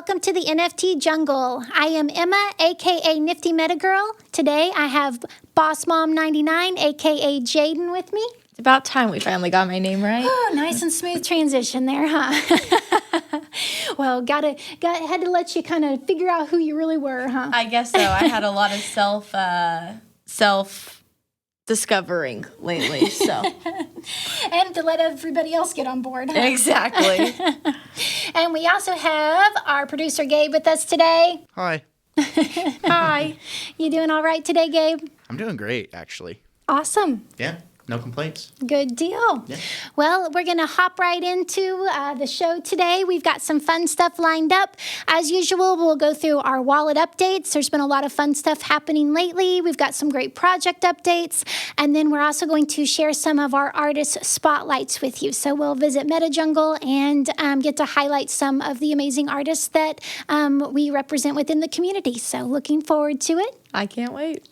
welcome to the NFT Jungle. I am Emma, aka Nifty Meta Girl. Today I have Boss Mom 99, aka Jaden, with me. It's about time we finally got my name right. Oh, nice and smooth transition there, huh? Well, had to let you kind of figure out who you really were, huh? I guess so. I had a lot of self discovering lately, so. And to let everybody else get on board, huh? Exactly. And we also have our producer Gabe with us today. Hi. Hi. You doing all right today, Gabe? I'm doing great, actually. Awesome. Yeah, no complaints. Good deal. Yeah. Well, we're going to hop right into the show today. We've got some fun stuff lined up. As usual, we'll go through our wallet updates. There's been a lot of fun stuff happening lately. We've got some great project updates. And then we're also going to share some of our artist spotlights with you. So we'll visit MetaJungle and get to highlight some of the amazing artists that we represent within the community. So looking forward to it. I can't wait.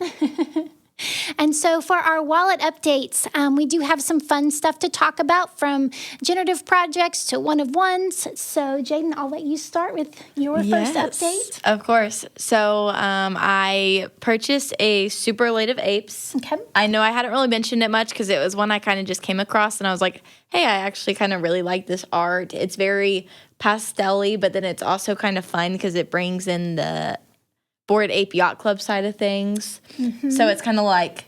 And so for our wallet updates, we do have some fun stuff to talk about, from generative projects to one-of-ones. So, Jaden, I'll let you start with your first update. Of course. So I purchased a Superlative Apes. Okay. I know I hadn't really mentioned it much because it was one I kind of just came across, and I was like, hey, I actually kind of really like this art. It's very pastel-y, but then it's also kind of fun because it brings in the Bored Ape Yacht Club side of things. Mm-hmm. So it's kind of like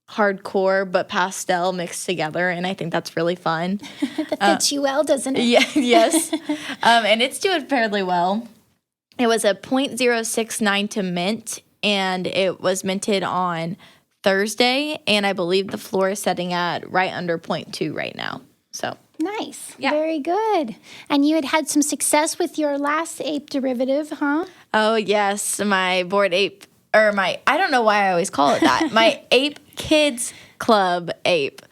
hardcore but pastel mixed together, and I think that's really fun. That fits you well, doesn't it? Yeah, yes. And it's doing fairly well. It was a 0.069 to mint, and it was minted on Thursday, and I believe the floor is setting at right under 0.2 right now. So nice. Yeah. Very good. And you had some success with your last ape derivative, huh? Oh, yes. My Bored Ape, or I don't know why I always call it that. My Ape Kids Club ape.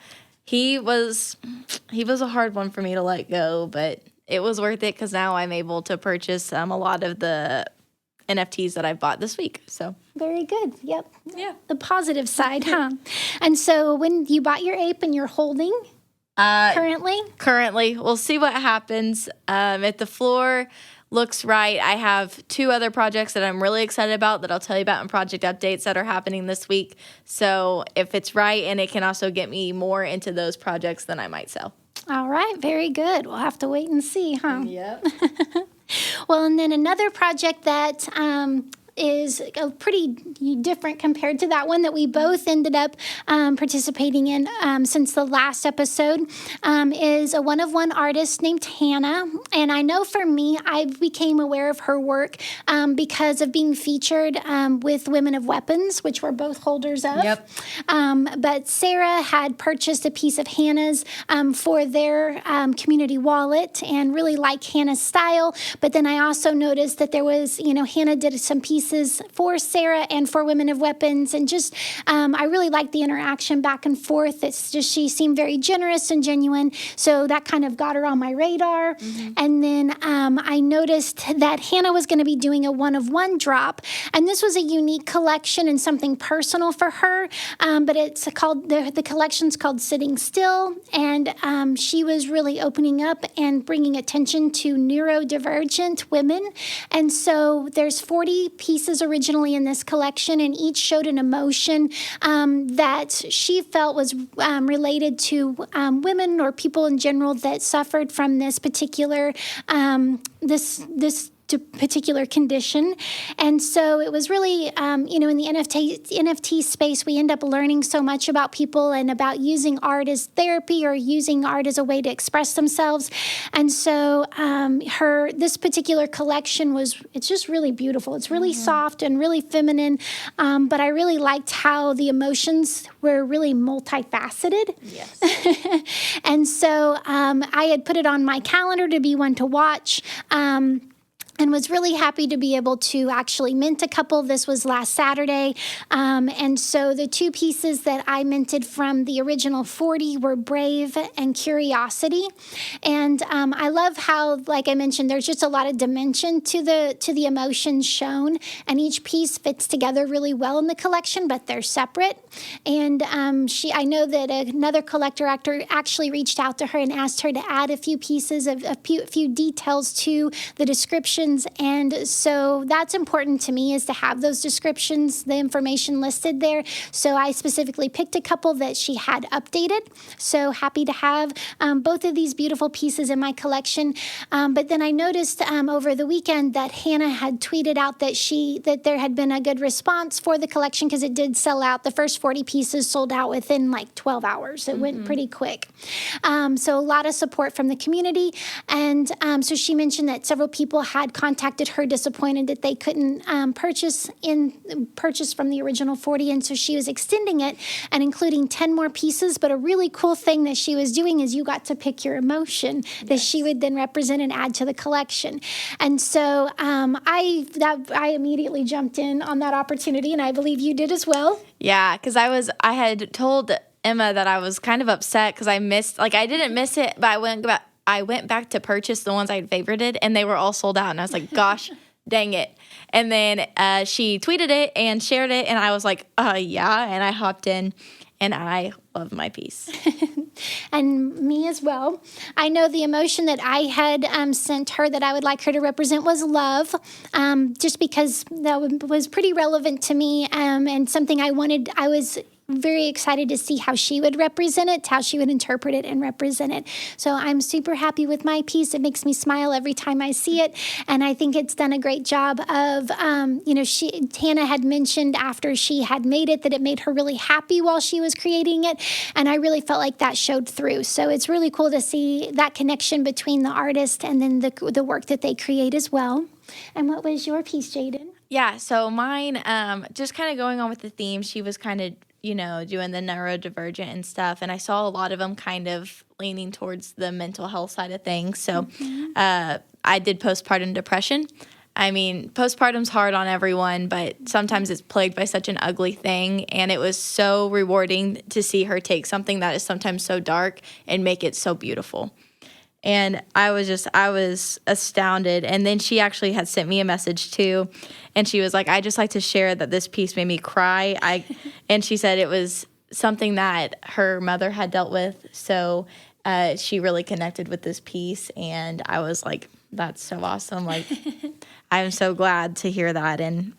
He was a hard one for me to let go, but it was worth it because now I'm able to purchase a lot of the NFTs that I've bought this week. So very good. Yep. Yeah. The positive side, huh? And so when you bought your ape and you're holding currently, we'll see what happens. If the floor looks right, I have 2 other projects that I'm really excited about that I'll tell you about in project updates that are happening this week. So if it's right and it can also get me more into those projects, then I might sell. All right. Very good. We'll have to wait and see, huh? Yep. Well, and then another project that is pretty different compared to that one that we both ended up participating in since the last episode is a one-of-one artist named Hannah. And I know for me, I became aware of her work because of being featured with Women of Weapons, which we're both holders of. Yep. But Sarah had purchased a piece of Hannah's for their community wallet and really liked Hannah's style. But then I also noticed that there was, Hannah did some pieces for Sarah and for Women of Weapons, and just I really liked the interaction back and forth. It's just, she seemed very generous and genuine, so that kind of got her on my radar. Mm-hmm. And then I noticed that Hannah was going to be doing a one-of-one drop, and this was a unique collection and something personal for her, but it's called, the collection's called Sitting Still, and she was really opening up and bringing attention to neurodivergent women. And so there's 40 pieces originally in this collection, and each showed an emotion that she felt was related to women or people in general that suffered from this particular particular condition. And so it was really, in the NFT space, we end up learning so much about people and about using art as therapy or using art as a way to express themselves. And so this particular collection it's just really beautiful. It's really soft and really feminine, but I really liked how the emotions were really multifaceted. Yes. And so I had put it on my calendar to be one to watch. And was really happy to be able to actually mint a couple. This was last Saturday. And so the 2 pieces that I minted from the original 40 were Brave and Curiosity. And I love how, like I mentioned, there's just a lot of dimension to the emotions shown. And each piece fits together really well in the collection, but they're separate. And I know that another collector actually reached out to her and asked her to add a few pieces of a few details to the description descriptions. And so that's important to me, is to have those descriptions, the information listed there. So I specifically picked a couple that she had updated. So happy to have both of these beautiful pieces in my collection. But then I noticed over the weekend that Hannah had tweeted out that there had been a good response for the collection, because it did sell out. The first 40 pieces sold out within like 12 hours. It went pretty quick. So a lot of support from the community. And so she mentioned that several people had contacted her disappointed that they couldn't purchase from the original 40. And so she was extending it and including 10 more pieces. But a really cool thing that she was doing is you got to pick your emotion that she would then represent and add to the collection. And so I immediately jumped in on that opportunity, and I believe you did as well. Yeah, because I had told Emma that I was kind of upset because I didn't miss it, but I went back to purchase the ones I had favorited, and they were all sold out, and I was like, gosh, dang it. And then she tweeted it and shared it, and I was like, yeah, and I hopped in, and I love my piece. And me as well. I know the emotion that I had sent her that I would like her to represent was love, just because that was pretty relevant to me, and something I was very excited to see how she would represent it, how she would interpret it and represent it. So I'm super happy with my piece. It makes me smile every time I see it. And I think it's done a great job of, Hannah had mentioned after she had made it that it made her really happy while she was creating it. And I really felt like that showed through. So it's really cool to see that connection between the artist and then the work that they create as well. And what was your piece, Jaden? Yeah, so mine, just kind of going on with the theme, she was kind of doing the neurodivergent and stuff. And I saw a lot of them kind of leaning towards the mental health side of things. So I did postpartum depression. I mean, postpartum's hard on everyone, but sometimes it's plagued by such an ugly thing. And it was so rewarding to see her take something that is sometimes so dark and make it so beautiful. And I was astounded. And then she actually had sent me a message too. And she was like, I just like to share that this piece made me cry. And she said it was something that her mother had dealt with. So she really connected with this piece. And I was like, that's so awesome. Like, I'm so glad to hear that. And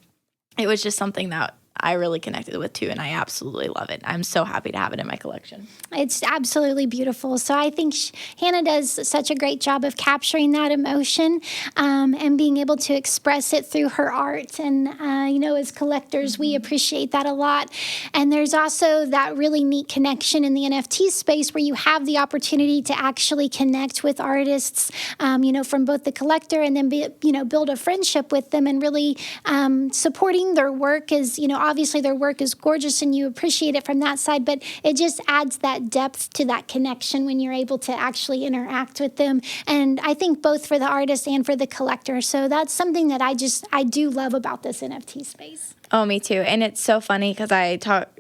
it was just something that I really connected with too, and I absolutely love it. I'm so happy to have it in my collection. It's absolutely beautiful. So I think Hannah does such a great job of capturing that emotion and being able to express it through her art. And, as collectors, we appreciate that a lot. And there's also that really neat connection in the NFT space where you have the opportunity to actually connect with artists, from both the collector and then, build a friendship with them, and really supporting their work is, obviously their work is gorgeous and you appreciate it from that side, but it just adds that depth to that connection when you're able to actually interact with them. And I think both for the artist and for the collector. So that's something that I do love about this NFT space. Oh, me too. And it's so funny because I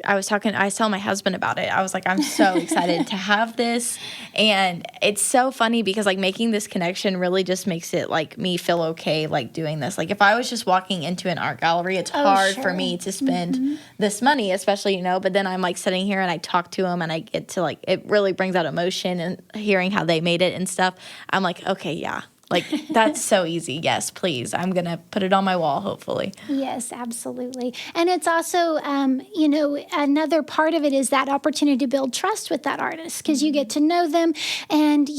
was telling my husband about it. I was like, I'm so excited to have this. And it's so funny because like making this connection really just makes it like me feel okay, like doing this. Like if I was just walking into an art gallery, it's hard for me to spend this money, especially, but then I'm like sitting here and I talk to them and I get to like, it really brings out emotion and hearing how they made it and stuff. I'm like, okay, yeah. Like, that's so easy. Yes, please. I'm going to put it on my wall, hopefully. Yes, absolutely. And it's also, another part of it is that opportunity to build trust with that artist because you get to know them. And,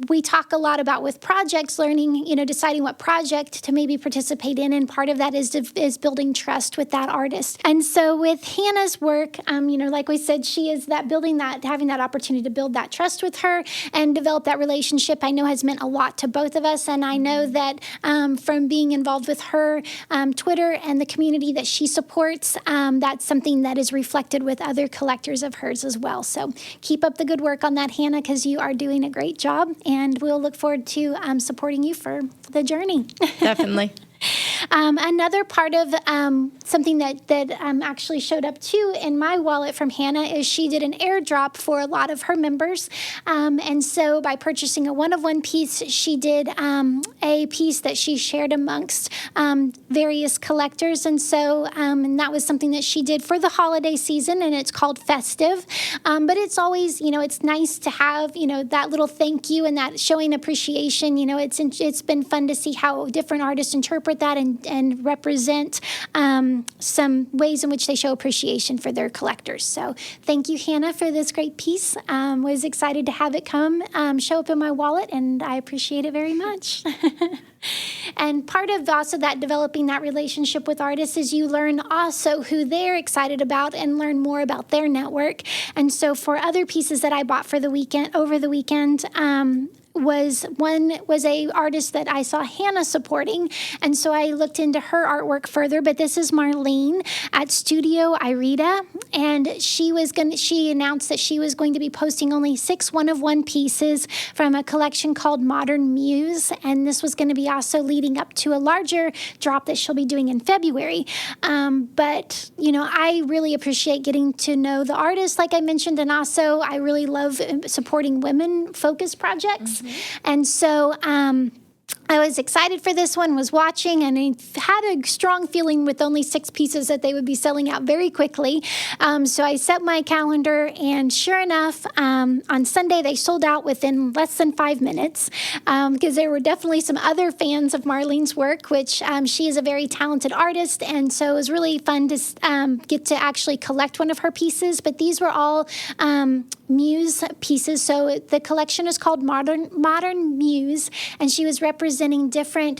we talk a lot about with projects, learning, deciding what project to maybe participate in. And part of that is building trust with that artist. And so with Hannah's work, like we said, she is having that opportunity to build that trust with her and develop that relationship, I know has meant a lot to both of us. And I know that from being involved with her Twitter and the community that she supports, that's something that is reflected with other collectors of hers as well. So keep up the good work on that, Hannah, because you are doing a great job. And we'll look forward to supporting you for the journey. Definitely. Another part of something that actually showed up too in my wallet from Hannah is she did an airdrop for a lot of her members. And so by purchasing a one-of-one piece, she did a piece that she shared amongst various collectors. And so and that was something that she did for the holiday season, and it's called Festive. But it's always, it's nice to have, that little thank you and that showing appreciation. It's been fun to see how different artists interpret that and represent some ways in which they show appreciation for their collectors. So thank you, Hannah, for this great piece. Was excited to have it show up in my wallet, and I appreciate it very much. And part of also that developing that relationship with artists is you learn also who they're excited about and learn more about their network. And so for other pieces that I bought over the weekend, was a artist that I saw Hannah supporting, and so I looked into her artwork further. But this is Marleen at Studio Irida, and she announced that she was going to be posting only 6 one-of-one pieces from a collection called Modern Muse, and this was going to be also leading up to a larger drop that she'll be doing in February. But I really appreciate getting to know the artist, like I mentioned, and also I really love supporting women-focused projects. And so I was excited for this one, was watching, and I had a strong feeling with only 6 pieces that they would be selling out very quickly. So I set my calendar, and sure enough, on Sunday, they sold out within less than 5 minutes because there were definitely some other fans of Marleen's work, which she is a very talented artist, and so it was really fun to get to actually collect one of her pieces. But these were all Muse pieces. So the collection is called Modern Muse, and she was representing different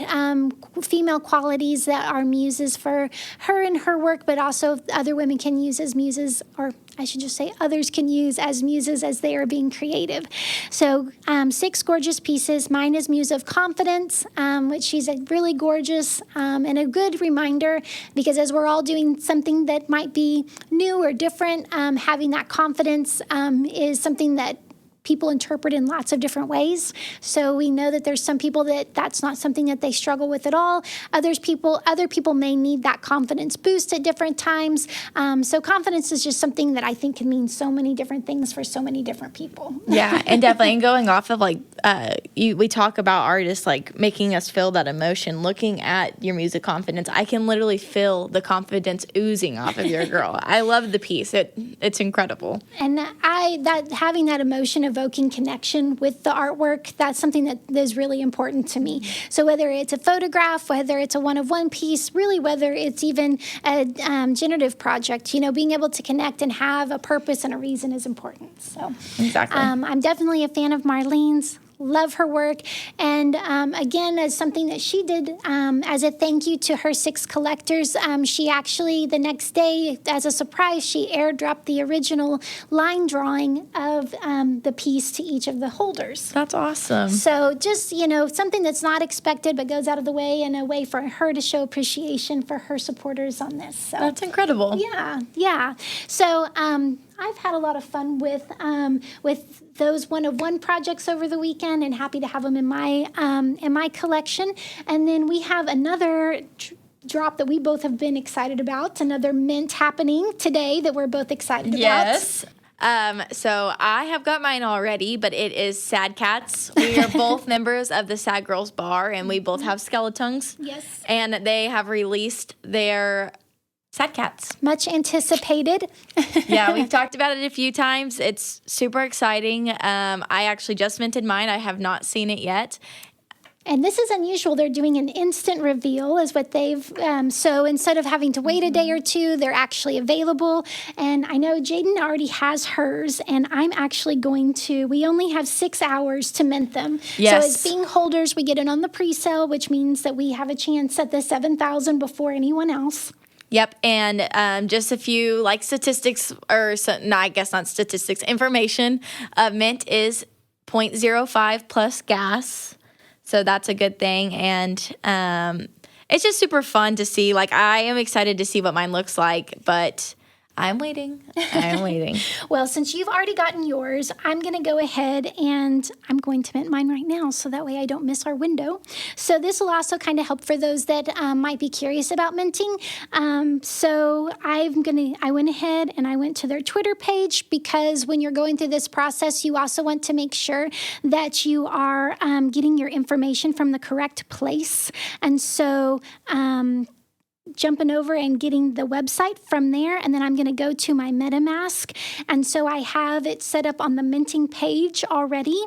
female qualities that are muses for her and her work, but also other women can use as muses, or I should just say others can use as muses as they are being creative. So 6 gorgeous pieces. Mine is Muse of Confidence, which she's really gorgeous and a good reminder, because as we're all doing something that might be new or different, having that confidence is something that people interpret in lots of different ways. So we know that there's some people that's not something that they struggle with at all. Other people may need that confidence boost at different times. So confidence is just something that I think can mean so many different things for so many different people. Yeah, and definitely. And going off of we talk about artists making us feel that emotion. Looking at your music confidence, I can literally feel the confidence oozing off of your girl. I love the piece. It's incredible. And having that emotion evoking connection with the artwork, that's something that is really important to me. So whether it's a photograph, whether it's a one-of-one piece, really whether it's even a generative project, being able to connect and have a purpose and a reason is important. So exactly. I'm definitely a fan of Marleen's. Love her work. And again, as something that she did as a thank you to her 6 collectors, she actually, the next day, as a surprise, she airdropped the original line drawing of the piece to each of the holders. That's awesome. So just, something that's not expected but goes out of the way, and a way for her to show appreciation for her supporters on this. So that's incredible. Yeah. So I've had a lot of fun with those one-of-one projects over the weekend, and happy to have them in my collection. And then we have another drop that we both have been excited about, another mint happening today that we're both excited about. Yes. So I have got mine already, but it is Sad Cats. We are both members of the Sad Girls Bar, and we both have skeletons. Yes. And they have released their Sad Cats. Much anticipated. Yeah, we've talked about it a few times. It's super exciting. I actually just minted mine. I have not seen it yet. And this is unusual. They're doing an instant reveal is what they've, so instead of having to wait a day or two, they're actually available. And I know Jaden already has hers, and I'm actually we only have 6 hours to mint them. Yes. So as being holders, we get it on the pre-sale, which means that we have a chance at the 7,000 before anyone else. Yep, and just a few statistics, I guess not statistics, information. Mint is 0.05 plus gas, so that's a good thing. And it's just super fun to see. I am excited to see what mine looks like, but I'm waiting. I'm waiting. Well, since you've already gotten yours, I'm going to go ahead and I'm going to mint mine right now so that way I don't miss our window. So this will also kind of help for those that might be curious about minting. So I went ahead and I went to their Twitter page because when you're going through this process, you also want to make sure that you are getting your information from the correct place. And so jumping over and getting the website from there, and then I'm going to go to my MetaMask, and so I have it set up on the minting page already,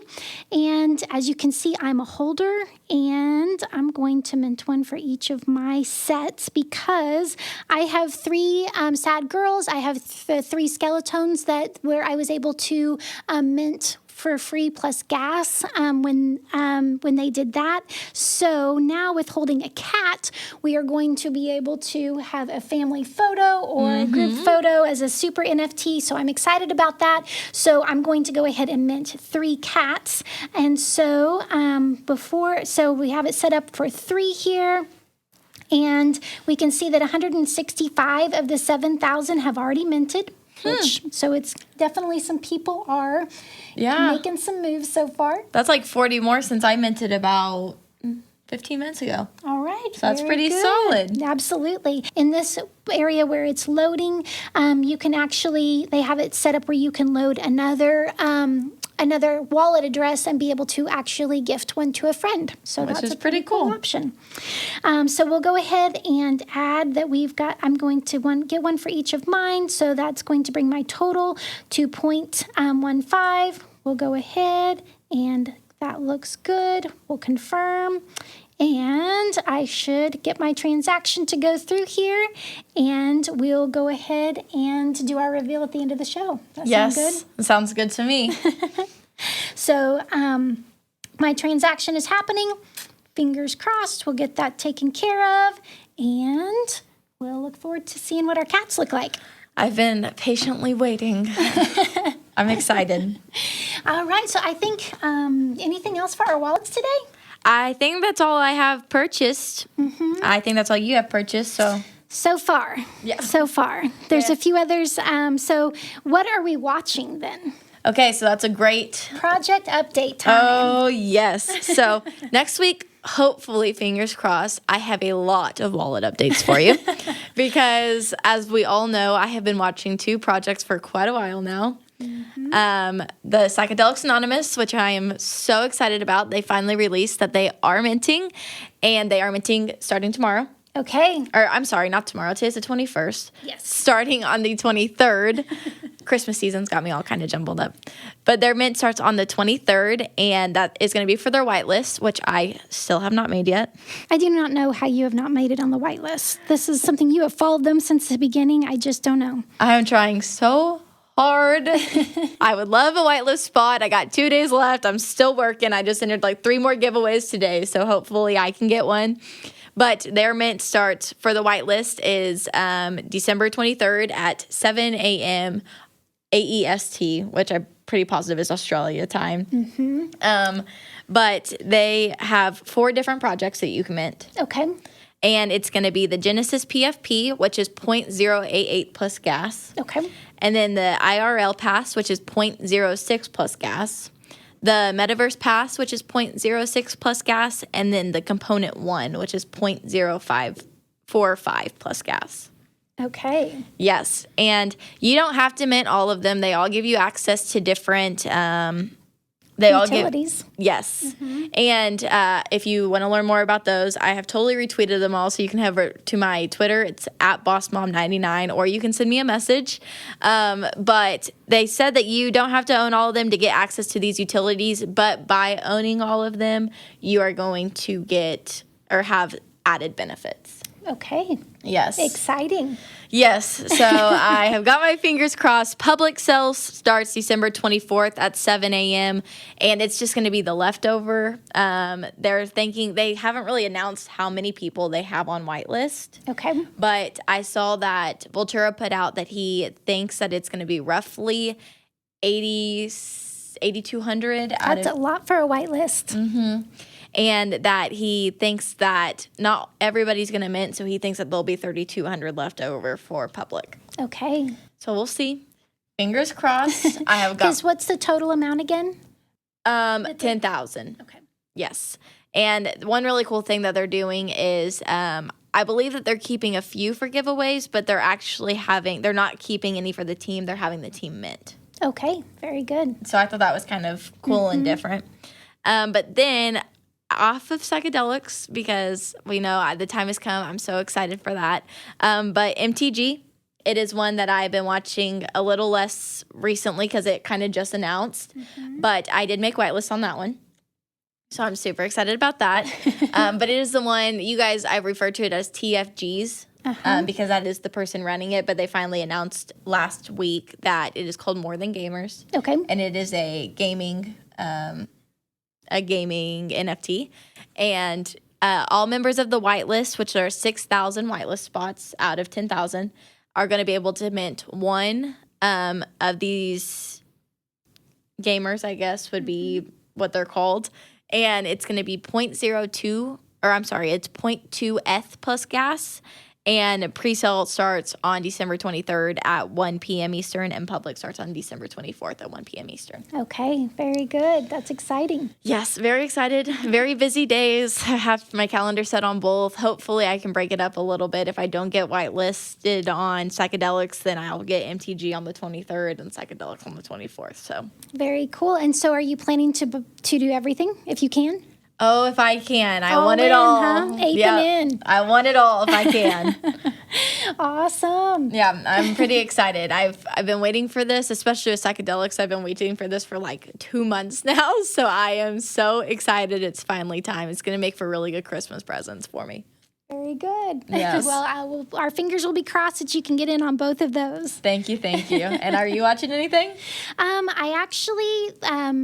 and as you can see, I'm a holder, and I'm going to mint one for each of my sets because I have 3 sad girls. I have the 3 skeletons where I was able to mint for free plus gas when they did that. So now with holding a cat, we are going to be able to have a family photo or a group photo as a super NFT. So I'm excited about that. So I'm going to go ahead and mint 3 cats. And so so we have it set up for 3 here. And we can see that 165 of the 7,000 have already minted. So it's definitely some people are making some moves so far. That's like 40 more since I minted about 15 minutes ago. All right. So that's pretty solid. Absolutely. In this area where it's loading, you can they have it set up where you can load another wallet address and be able to actually gift one to a friend. So that's a pretty cool option. So we'll go ahead and add that I'm going to get one for each of mine. So that's going to bring my total to 0.15. We'll go ahead and that looks good. We'll confirm. And I should get my transaction to go through here, and we'll go ahead and do our reveal at the end of the show. That sound good? Sounds good to me. So my transaction is happening. Fingers crossed, we'll get that taken care of, and we'll look forward to seeing what our cats look like. I've been patiently waiting. I'm excited. All right, so I think anything else for our wallets today? I think that's all I have purchased. I think that's all you have purchased, So far. Yeah. So far. There's a few others. So what are we watching then? Okay, so that's a great project update time. Oh, yes. So next week, hopefully, fingers crossed, I have a lot of wallet updates for you. Because as we all know, I have been watching 2 projects for quite a while now. The Psychedelics Anonymous, which I am so excited about. They finally released that they are minting, and they are minting starting tomorrow. Okay. Or I'm sorry, not tomorrow. Today's the 21st. Yes. Starting on the 23rd. Christmas season's got me all kind of jumbled up. But their mint starts on the 23rd, and that is going to be for their whitelist, which I still have not made yet. I do not know how you have not made it on the whitelist. This is something you have followed them since the beginning. I just don't know. I am trying so hard. I would love a whitelist spot. I got 2 days left. I'm still working. I just entered like 3 more giveaways today, so hopefully I can get one. But their mint starts for the whitelist is December 23rd at 7 a.m. AEST, which I'm pretty positive is Australia time. But they have 4 different projects that you can mint. Okay. And it's going to be the Genesis PFP, which is 0.088 plus gas. Okay. And then the IRL Pass, which is 0.06 plus gas. The Metaverse Pass, which is 0.06 plus gas. And then the Component 1, which is 0.0545 plus gas. Okay. Yes. And you don't have to mint all of them. They all give you access to different utilities. Yes. And if you want to learn more about those, I have totally retweeted them all, so you can head over to my Twitter. It's at BossMom99, or you can send me a message. But they said that you don't have to own all of them to get access to these utilities, but by owning all of them, you are going to get or have added benefits. Okay. Yes. Exciting. Yes. So I have got my fingers crossed. Public sales starts December 24th at 7 a.m. And it's just going to be the leftover. They're thinking they haven't really announced how many people they have on whitelist. Okay. But I saw that Voltura put out that he thinks that it's going to be roughly 8,200. That's a lot for a whitelist. And that he thinks that not everybody's going to mint, so he thinks that there'll be 3,200 left over for public. Okay. So we'll see. Fingers crossed. I have got Because what's the total amount again? 10,000. Okay. Yes. And one really cool thing that they're doing is I believe that they're keeping a few for giveaways, but they're not keeping any for the team. They're having the team mint. Okay. Very good. So I thought that was kind of cool and different. But then off of Psychedelics, because we know the time has come. I'm so excited for that. But MTG, it is one that I've been watching a little less recently because it kind of just announced. But I did make Whitelist on that one. So I'm super excited about that. But it is the one, you guys, I refer to it as TFGs because that is the person running it. But they finally announced last week that it is called More Than Gamers. Okay. And it is a gaming NFT. And all members of the whitelist, which are 6,000 whitelist spots out of 10,000, are going to be able to mint one of these gamers, I guess, would be what they're called. And it's going to be 0.2 ETH plus gas. And pre-sale starts on December 23rd at 1 p.m. Eastern, and public starts on December 24th at 1 p.m. Eastern. Okay, very good. That's exciting. Yes, very excited. Very busy days. I have my calendar set on both. Hopefully, I can break it up a little bit. If I don't get whitelisted on Psychedelics, then I'll get MTG on the 23rd and Psychedelics on the 24th. So Very cool. And so are you planning to do everything if you can? Oh, if I can. I want in, it all. Huh? Ape and in. I want it all if I can. Awesome. Yeah, I'm pretty excited. I've been waiting for this, especially with Psychedelics. I've been waiting for this for like 2 months now. So I am so excited it's finally time. It's going to make for really good Christmas presents for me. Very good. Yes. Well, our fingers will be crossed that you can get in on both of those. Thank you. And are you watching anything? I actually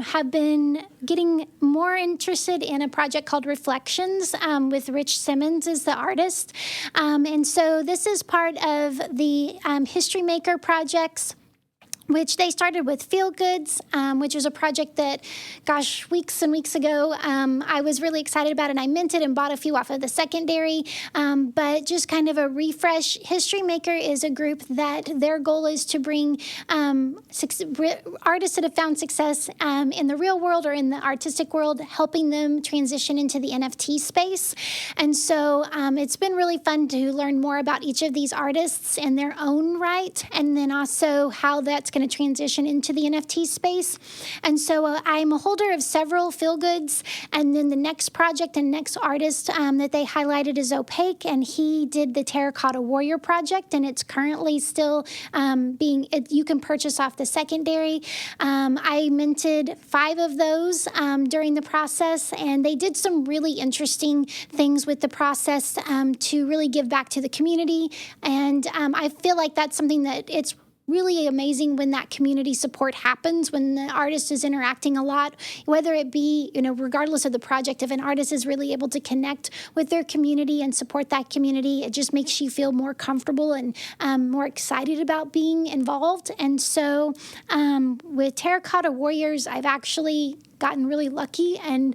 have been getting more interested in a project called Reflections with Rich Simmons as the artist. And so this is part of the History Maker projects, which they started with Feel Goods, which was a project that, weeks and weeks ago, I was really excited about, and I minted and bought a few off of the secondary. But just kind of a refresh. History Maker is a group that their goal is to bring artists that have found success in the real world or in the artistic world, helping them transition into the NFT space. And so it's been really fun to learn more about each of these artists in their own right, and then also how that's going to transition into the NFT space. And so I'm a holder of several Feel Goods, and then the next project and next artist that they highlighted is Opaque, and he did the Terracotta Warrior project, and it's currently still you can purchase off the secondary. I minted 5 of those during the process, and they did some really interesting things with the process to really give back to the community. And I feel like that's something that it's really amazing when that community support happens, when the artist is interacting a lot, whether it be, regardless of the project, if an artist is really able to connect with their community and support that community, it just makes you feel more comfortable and more excited about being involved. And so with Terracotta Warriors, I've actually gotten really lucky, and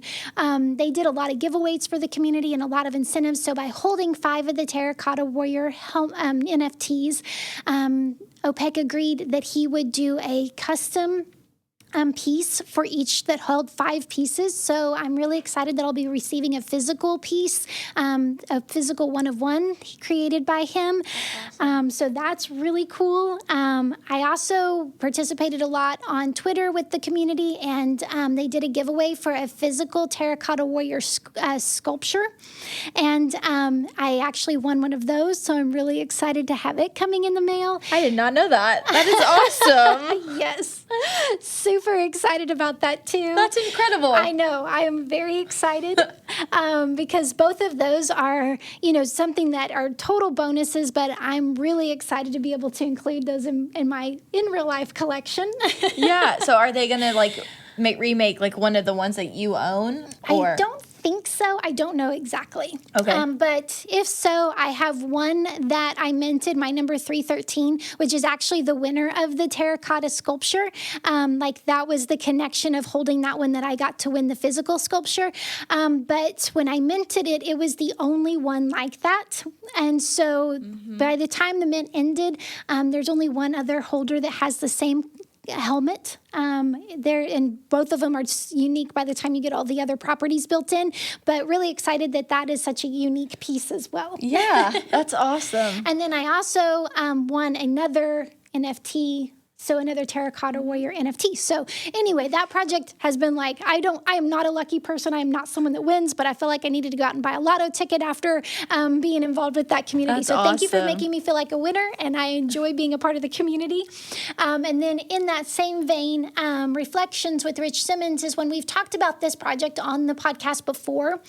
they did a lot of giveaways for the community and a lot of incentives. So by holding 5 of the Terracotta Warrior NFTs, Opaque agreed that he would do a custom piece for each that held 5 pieces. So I'm really excited that I'll be receiving a physical piece, a physical 1 of 1 created by him. Awesome. So that's really cool. I also participated a lot on Twitter with the community, and they did a giveaway for a physical Terracotta Warrior sculpture. And I actually won one of those, so I'm really excited to have it coming in the mail. I did not know that. That is awesome. Yes. Super excited about that too. That's incredible. I know. I am very excited because both of those are, something that are total bonuses, but I'm really excited to be able to include those in my real life collection. Yeah. So are they going to remake one of the ones that you own? Or? I don't think think so. I don't know exactly. Okay. But if so, I have one that I minted, my number 313, which is actually the winner of the terracotta sculpture. Like that was the connection of holding that one that I got to win the physical sculpture. But when I minted it, it was the only one like that. And so by the time the mint ended, there's only one other holder that has the same helmet there, and both of them are unique by the time you get all the other properties built in, but really excited that that is such a unique piece as well. Yeah, that's awesome. And then I also won another NFT, so another Terracotta Warrior NFT. So anyway, that project has been like, I am not a lucky person. I am not someone that wins, but I feel like I needed to go out and buy a lotto ticket after being involved with that community. That's so thank you for awesome. making me feel like a winner, and I enjoy being a part of the community. And then in that same vein, Reflections with Rich Simmons is when we've talked about this project on the podcast before,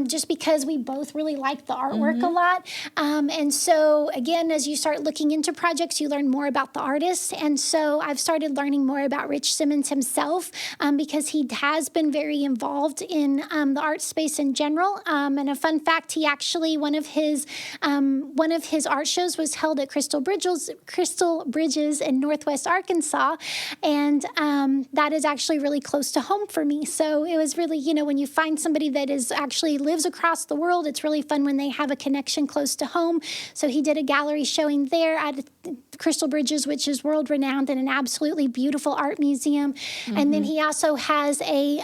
just because we both really like the artwork a lot. And so again, as you start looking into projects, you learn more about the artist. And so I've started learning more about Rich Simmons himself, because he has been very involved in the art space in general. And a fun fact, he actually, one of his art shows was held at Crystal Bridges in Northwest Arkansas. And that is actually really close to home for me. So it was really, when you find somebody that is actually lives across the world, it's really fun when they have a connection close to home. So he did a gallery showing there at Crystal Bridges, which is world renowned and an absolutely beautiful art museum. And then he also has a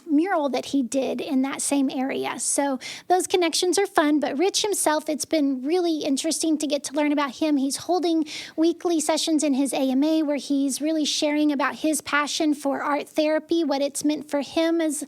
mural that he did in that same area. So those connections are fun. But Rich himself, it's been really interesting to get to learn about him. He's holding weekly sessions in his AMA where he's really sharing about his passion for art therapy, what it's meant for him as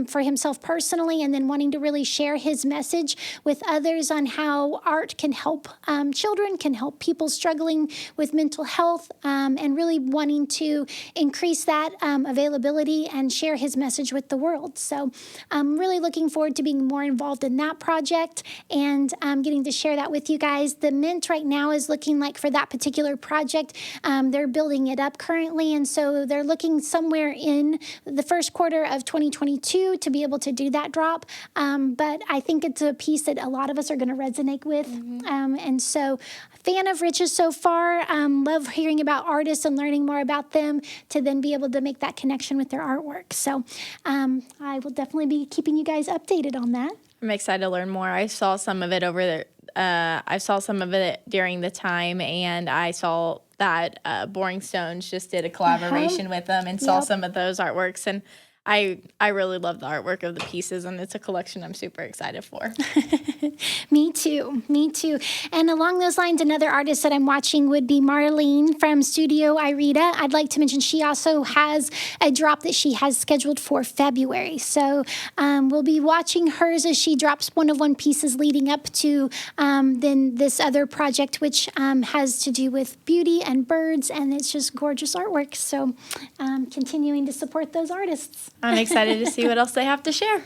for himself personally, and then wanting to really share his message with others on how art can help children, can help people struggling with mental health, and really wanting to increase that availability and share his message with the world. So I'm really looking forward to being more involved in that project and getting to share that with you guys. The mint right now is looking like for that particular project, they're building it up currently, and so they're looking somewhere in the first quarter of 2022 to be able to do that drop. But I think it's a piece that a lot of us are going to resonate with. And so fan of Rich's so far. Love hearing about artists and learning more about them to then be able to make that connection with their artwork. So I will definitely be keeping you guys updated on that. I'm excited to learn more. I saw some of it over there. I saw some of it during the time, and I saw that Boring Stones just did a collaboration with them and saw some of those artworks. And I really love the artwork of the pieces, and it's a collection I'm super excited for. Me too. And along those lines, another artist that I'm watching would be Marleen from Studio Irida. I'd like to mention she also has a drop that she has scheduled for February. So we'll be watching hers as she drops one pieces leading up to then this other project, which has to do with beauty and birds, and it's just gorgeous artwork. So continuing to support those artists. I'm excited to see what else they have to share.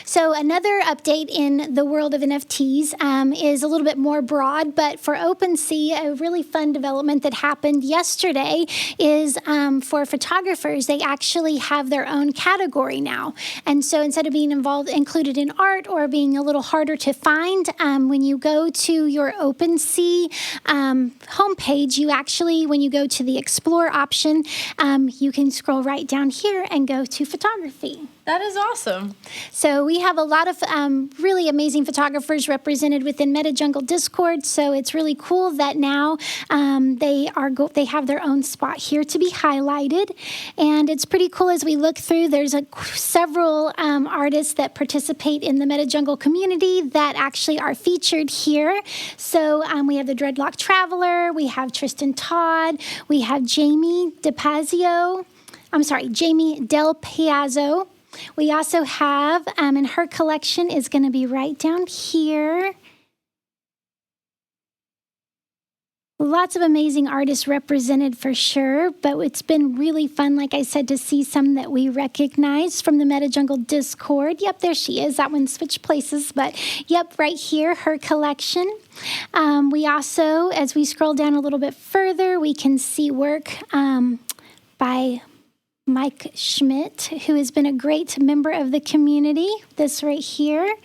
So another update in the world of NFTs is a little bit more broad, but for Opensea, a really fun development that happened yesterday is for photographers, they actually have their own category now. And so instead of being included in art or being a little harder to find, when you go to your Opensea homepage, you actually, when you go to the Explore option, you can scroll right down here and go to photography. That is awesome. So we have a lot of really amazing photographers represented within MetaJungle Discord. So it's really cool that now they have their own spot here to be highlighted, and it's pretty cool as we look through. There's several artists that participate in the MetaJungle community that actually are featured here. So we have the Dreadlock Traveler, we have Triston Todd, we have Jamie Del Piazzo. We also have, and her collection is going to be right down here. Lots of amazing artists represented for sure, but it's been really fun, like I said, to see some that we recognize from the MetaJungle Discord. Yep, there she is. That one switched places, but yep, right here, her collection. We also, as we scroll down a little bit further, we can see work by Mike Schmidt, who has been a great member of the community, this right here,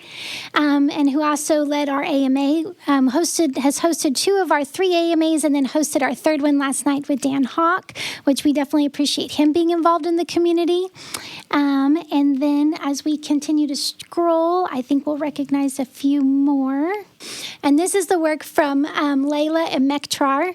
and who also led our AMA, has hosted 2 of our 3 AMAs, and then hosted our 3rd one last night with Dan Hawk, which we definitely appreciate him being involved in the community. And then as we continue to scroll, I think we'll recognize a few more. And this is the work from Leyla Emektar,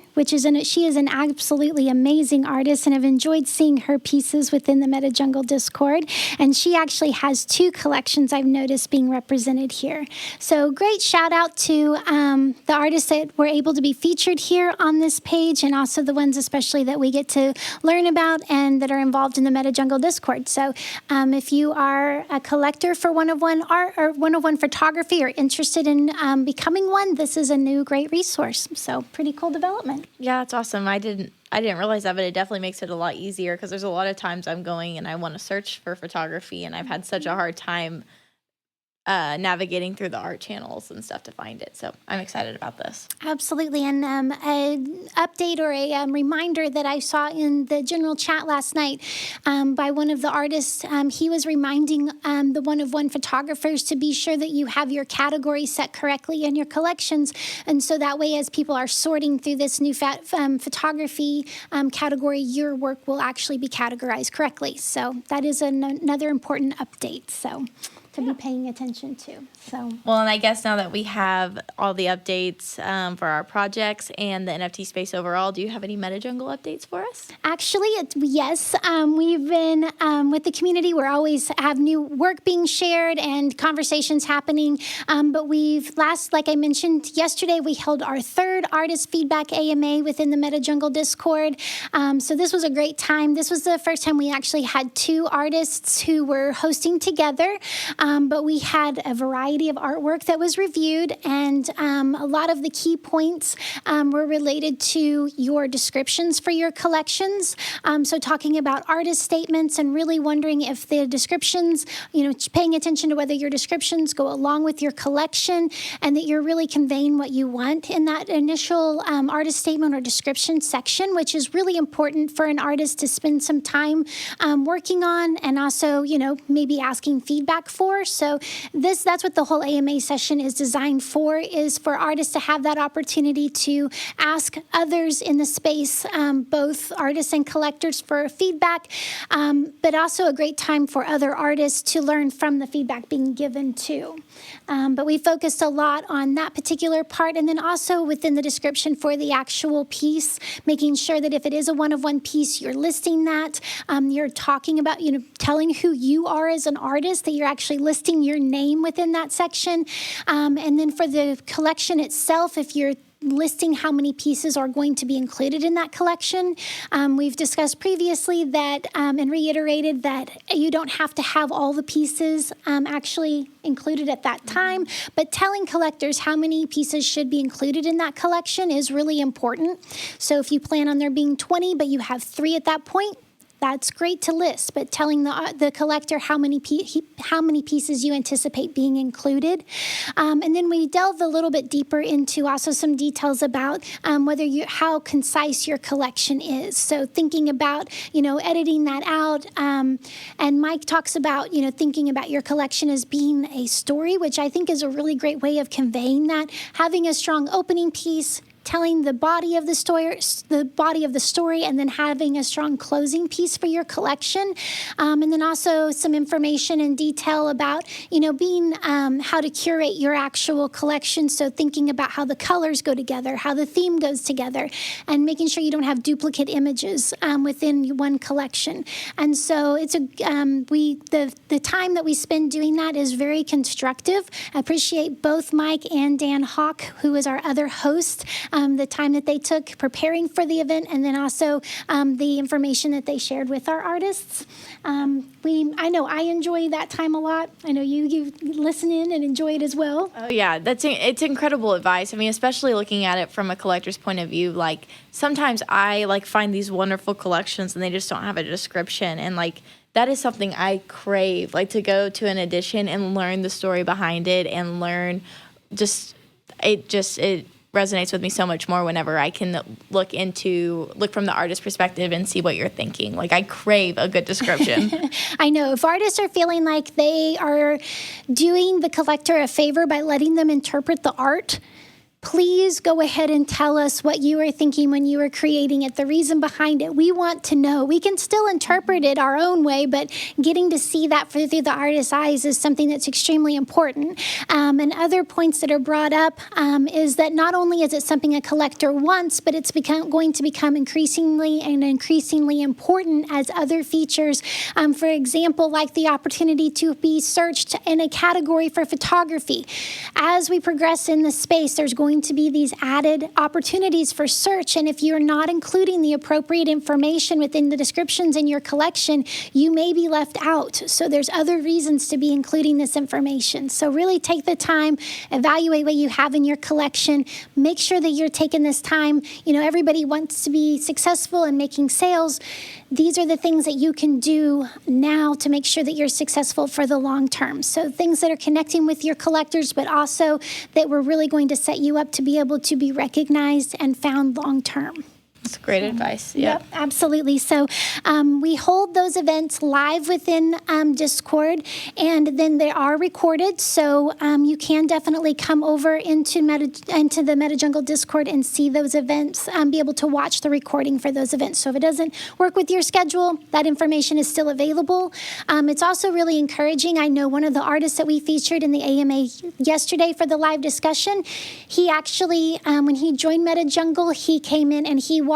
she is an absolutely amazing artist, and I've enjoyed seeing her pieces within the MetaJungle Discord. And she actually has 2 collections I've noticed being represented here. So great shout out to the artists that were able to be featured here on this page, and also the ones especially that we get to learn about and that are involved in the MetaJungle Discord. So if you are a collector for one-of-one art or one-of-one photography, or interested in becoming one, this is a new great resource. So pretty cool development. Yeah, it's awesome. I didn't realize that, but it definitely makes it a lot easier, because there's a lot of times I'm going and I want to search for photography, and I've had such a hard time navigating through the art channels and stuff to find it. So I'm excited about this. Absolutely. And an update or a reminder that I saw in the general chat last night by one of the artists. He was reminding the one-of-one photographers to be sure that you have your category set correctly in your collections. And so that way, as people are sorting through this new photography category, your work will actually be categorized correctly. So that is another important update. So to be paying attention to. So well, and I guess now that we have all the updates for our projects and the NFT space overall, do you have any MetaJungle updates for us? Actually, yes. We've been with the community. We're always have new work being shared and conversations happening. But like I mentioned yesterday, we held our 3rd artist feedback AMA within the MetaJungle Discord. So this was a great time. This was the first time we actually had 2 artists who were hosting together. But we had a variety of artwork that was reviewed, and a lot of the key points were related to your descriptions for your collections. So talking about artist statements and really wondering if the descriptions, paying attention to whether your descriptions go along with your collection, and that you're really conveying what you want in that initial artist statement or description section, which is really important for an artist to spend some time working on, and also, maybe asking feedback for. So that's what the whole AMA session is designed for, is for artists to have that opportunity to ask others in the space, both artists and collectors, for feedback, but also a great time for other artists to learn from the feedback being given too. But we focused a lot on that particular part, and then also within the description for the actual piece, making sure that if it is a one-of-one piece, you're listing that, you're talking about, telling who you are as an artist, that you're actually listing your name within that section. And then for the collection itself, if you're listing how many pieces are going to be included in that collection. We've discussed previously that and reiterated that you don't have to have all the pieces actually included at that time, but telling collectors how many pieces should be included in that collection is really important. So if you plan on there being 20, but you have 3 at that point, that's great to list, but telling the collector how many pieces you anticipate being included. And then we delve a little bit deeper into also some details about how concise your collection is. So thinking about, editing that out. And Mike talks about, thinking about your collection as being a story, which I think is a really great way of conveying that. Having a strong opening piece, telling the body of the story, and then having a strong closing piece for your collection, and then also some information and detail about, being how to curate your actual collection. So thinking about how the colors go together, how the theme goes together, and making sure you don't have duplicate images within one collection. And so it's the time that we spend doing that is very constructive. I appreciate both Mike and Dan Hawk, who is our other host. The time that they took preparing for the event, and then also the information that they shared with our artists. I know I enjoy that time a lot. I know you listen in and enjoy it as well. Oh yeah, it's incredible advice. I mean, especially looking at it from a collector's point of view. Like sometimes I find these wonderful collections and they just don't have a description, and that is something I crave. To go to an edition and learn the story behind it, and learn it resonates with me so much more whenever I can look from the artist perspective and see what you're thinking. Like, I crave a good description. I know. If artists are feeling like they are doing the collector a favor by letting them interpret the art, please go ahead and tell us what you were thinking when you were creating it, the reason behind it. We want to know. We can still interpret it our own way, but getting to see that through the artist's eyes is something that's extremely important. And other points that are brought up is that not only is it something a collector wants, but it's going to become increasingly important as other features, for example, like the opportunity to be searched in a category for photography. As we progress in the space, there's going to be these added opportunities for search, and if you're not including the appropriate information within the descriptions in your collection, you may be left out. So there's other reasons to be including this information. So really take the time, evaluate what you have in your collection, make sure that you're taking this time. Everybody wants to be successful in making sales. These are the things that you can do now to make sure that you're successful for the long term. So things that are connecting with your collectors, but also that we're really going to set you up to be able to be recognized and found long term. That's great advice. Yep, absolutely. So we hold those events live within Discord, and then they are recorded. So you can definitely come over into the MetaJungle Discord and see those events, be able to watch the recording for those events. So if it doesn't work with your schedule, that information is still available. It's also really encouraging. I know one of the artists that we featured in the AMA yesterday for the live discussion, he actually, when he joined MetaJungle, he came in and he watched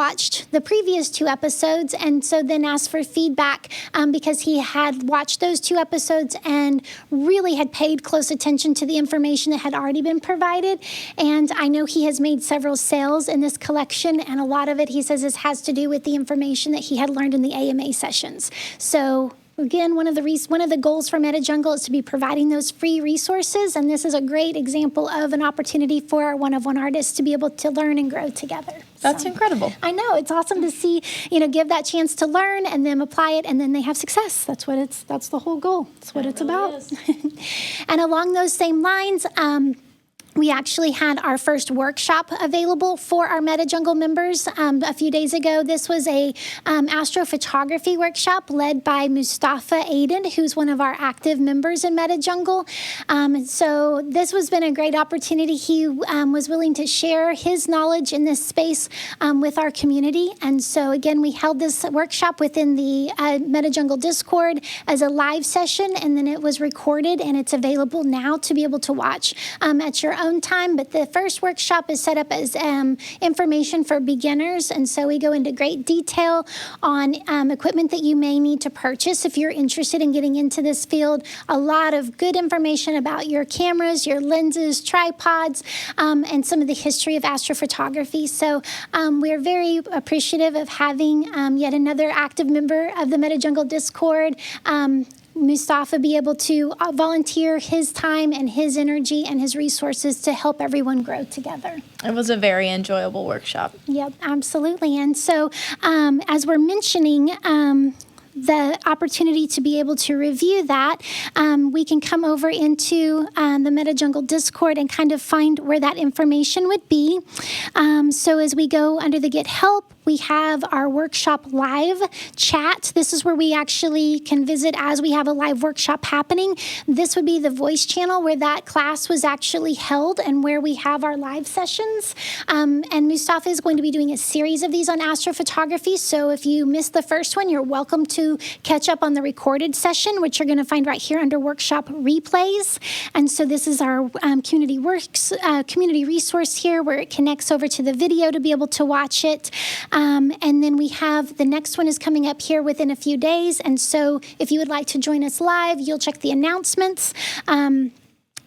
the previous 2 episodes, and so then asked for feedback because he had watched those 2 episodes and really had paid close attention to the information that had already been provided. And I know he has made several sales in this collection, and a lot of it, he says, has to do with the information that he had learned in the AMA sessions. So again, one of the goals for MetaJungle is to be providing those free resources, and this is a great example of an opportunity for our one-of-one artists to be able to learn and grow together. That's incredible. I know. It's awesome to see, give that chance to learn and then apply it, and then they have success. That's the whole goal. That's what it's about. And along those same lines, we actually had our first workshop available for our MetaJungle members a few days ago. This was a astrophotography workshop led by Mustafa Aydin, who's one of our active members in MetaJungle. So this has been a great opportunity. He was willing to share his knowledge in this space with our community. And so again, we held this workshop within the MetaJungle Discord as a live session, and then it was recorded and it's available now to be able to watch at your own time. But the first workshop is set up as information for beginners, and so we go into great detail on equipment that you may need to purchase if you're interested in getting into this field. A lot of good information about your cameras, your lenses, tripods, and some of the history of astrophotography. So we're very appreciative of having yet another active member of the MetaJungle Discord, Mustafa, be able to volunteer his time and his energy and his resources to help everyone grow together. It was a very enjoyable workshop. Yep, absolutely. And so as we're mentioning, the opportunity to be able to review that, we can come over into the MetaJungle Discord and kind of find where that information would be. So as we go under the Get Help, we have our workshop live chat. This is where we actually can visit as we have a live workshop happening. This would be the voice channel where that class was actually held and where we have our live sessions. And Mustafa is going to be doing a series of these on astrophotography. So if you missed the first one, you're welcome to catch up on the recorded session, which you're going to find right here under workshop replays. And so this is our community resource here where it connects over to the video to be able to watch it. And then we have the next one is coming up here within a few days. And so if you would like to join us live, you'll check the announcements